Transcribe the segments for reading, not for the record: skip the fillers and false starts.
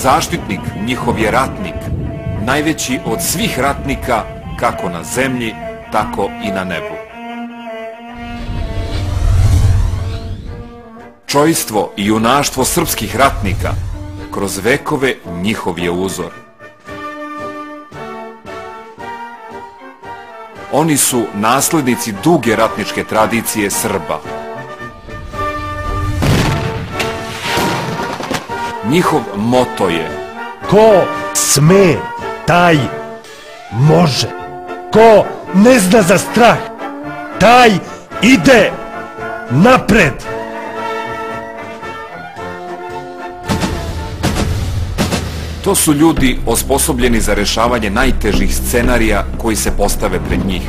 zaštitnik njihov je ratnik, najveći od svih ratnika, kako na zemlji, tako i na nebu. Čojstvo i junaštvo srpskih ratnika kroz vekove njihov je uzor. Oni su naslednici duge ratničke tradicije Srba. Njihov moto je: ko sme, taj može. Ko ne zna za strah, taj ide napred. To su ljudi osposobljeni za rešavanje najtežih scenarija koji se postave pred njih.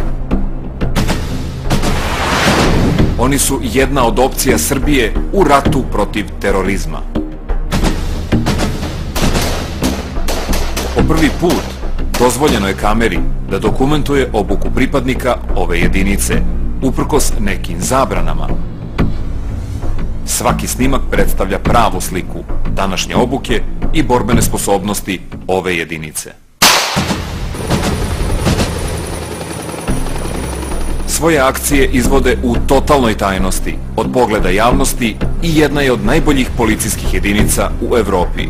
Oni su jedna od opcija Srbije u ratu protiv terorizma. Po prvi put dozvoljeno je kameri da dokumentuje obuku pripadnika ove jedinice, uprkos nekim zabranama. Svaki snimak predstavlja pravu sliku današnje obuke i borbene sposobnosti ove jedinice. Svoje akcije izvode u totalnoj tajnosti, od pogleda javnosti, i jedna je od najboljih policijskih jedinica u Evropi.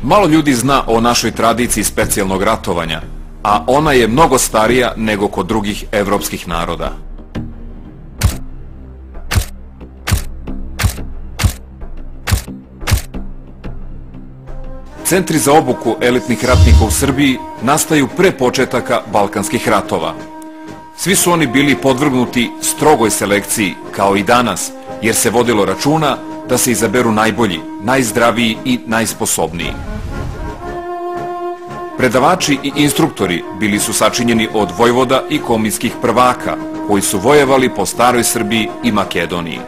Malo ljudi zna o našoj tradiciji specijalnog ratovanja, a ona je mnogo starija nego kod drugih evropskih naroda. Centri za obuku elitnih ratnika u Srbiji nastaju pre početaka Balkanskih ratova. Svi su oni bili podvrgnuti strogoj selekciji, kao i danas, jer se vodilo računa da se izaberu najbolji, najzdraviji i najsposobniji. Predavači i instruktori bili su sačinjeni od vojvoda i kominskih prvaka, koji su vojevali po staroj Srbiji i Makedoniji.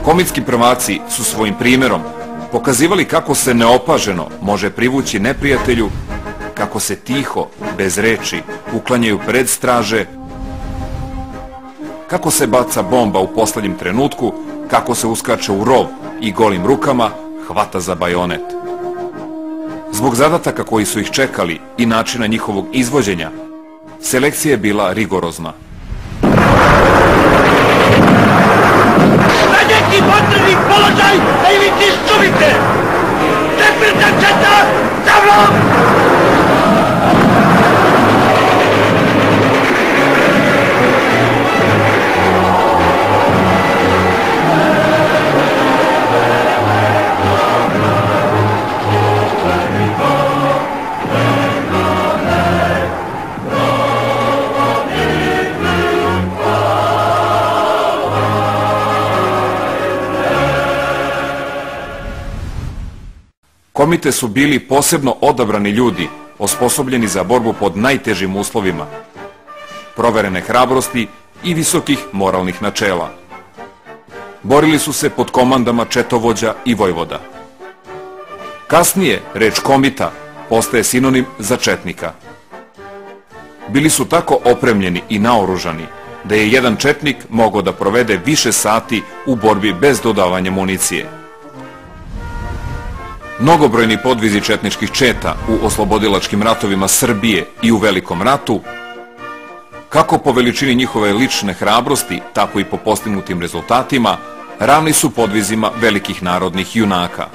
Kominski prvaci su svojim primjerom pokazivali kako se neopaženo može privući neprijatelju, kako se tiho, bez reči, uklanjaju pred straže, kako se baca bomba u poslednjem trenutku, kako se uskače u rov i golim rukama hvata za bajonet. Zbog zadataka koji su ih čekali i načina njihovog izvođenja, selekcija je bila rigorozna. Na neki potrebni položaj da im iščuvite! Četvrta četa, za mnom! Komite su bili posebno odabrani ljudi, osposobljeni za borbu pod najtežim uslovima, proverene hrabrosti i visokih moralnih načela. Borili su se pod komandama četovođa i vojvoda. Kasnije reč komita postaje sinonim za četnika. Bili su tako opremljeni i naoružani da je jedan četnik mogao da provede više sati u borbi bez dodavanja municije. Mnogobrojni podvizi četničkih četa u oslobodilačkim ratovima Srbije i u Velikom ratu, kako po veličini njihove lične hrabrosti, tako i po postignutim rezultatima, ravni su podvizima velikih narodnih junaka.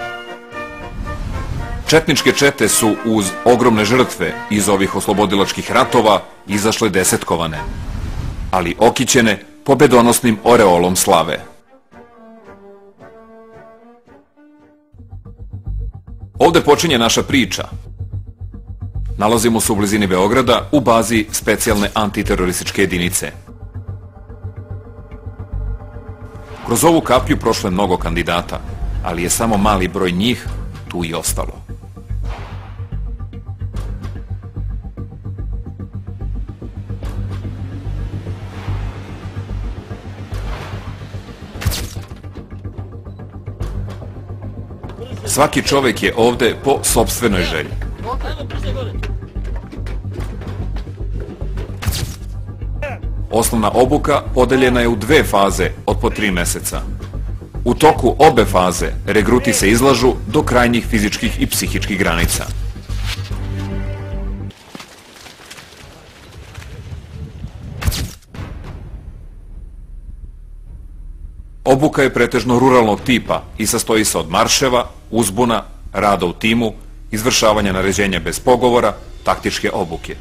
Četničke čete su uz ogromne žrtve iz ovih oslobodilačkih ratova izašle desetkovane, ali okićene pobedonosnim oreolom slave. Ovde počinje naša priča. Nalazimo se u blizini Beograda u bazi specijalne antiterorističke jedinice. Kroz ovu kapiju prošlo je mnogo kandidata, ali je samo mali broj njih tu i ostalo. Svaki čovek je ovde po sopstvenoj želji. Osnovna obuka podeljena je u 2 faze od po 3 meseca. U toku obe faze regruti se izlažu do krajnjih fizičkih i psihičkih granica. Obuka je pretežno ruralnog tipa i sastoji se od marševa, uzbuna, rada u timu, izvršavanja naređenja bez pogovora, taktičke obuke.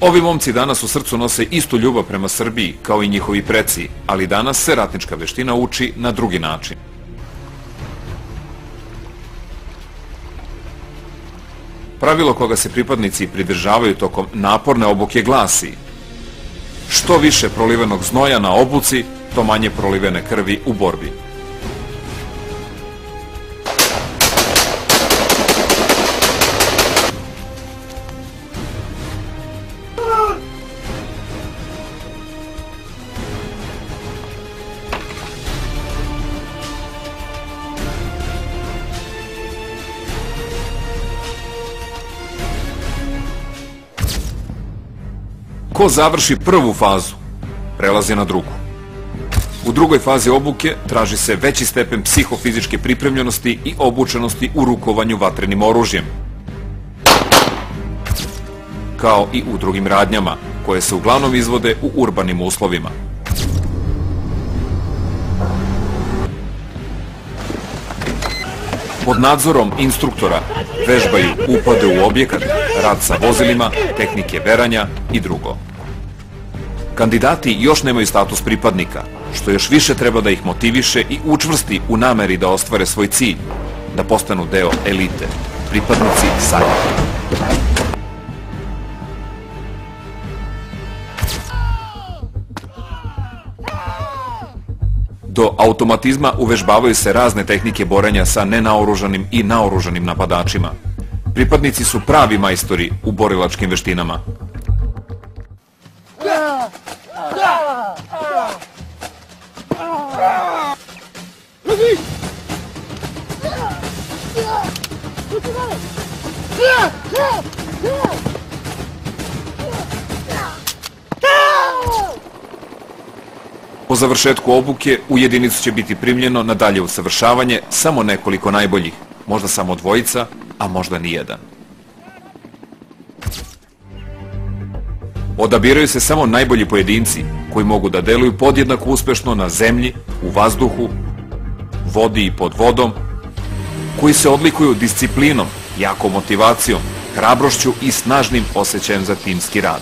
Ovi momci danas u srcu nose istu ljubav prema Srbiji kao i njihovi preci, ali danas se ratnička veština uči na drugi način. Pravilo koga se pripadnici pridržavaju tokom naporne obuke glasi: što više prolivenog znoja na obuci, to manje prolivene krvi u borbi. Ko završi prvu fazu, prelazi na drugu. U drugoj fazi obuke traži se veći stepen psihofizičke pripremljenosti i obučenosti u rukovanju vatrenim oružjem, kao i u drugim radnjama, koje se uglavnom izvode u urbanim uslovima. Pod nadzorom instruktora vežbaju upade u objekat, rad sa vozilima, tehnike veranja i drugo. Kandidati još nemaju status pripadnika, što još više treba da ih motiviše i učvrsti u nameri da ostvare svoj cilj, da postanu deo elite, pripadnici Sajnja. Do automatizma uvežbavaju se razne tehnike borenja sa nenaoružanim i naoružanim napadačima. Pripadnici su pravi majstori u borilačkim veštinama. Po završetku obuke u jedinicu će biti primljeno na dalje usavršavanje samo nekoliko najboljih, možda samo 2, a možda ni 1. Odabiraju se samo najbolji pojedinci koji mogu da deluju podjednako uspešno na zemlji, u vazduhu, vodi i pod vodom, koji se odlikuju disciplinom, jakom motivacijom, hrabrošću i snažnim osjećajem za timski rad.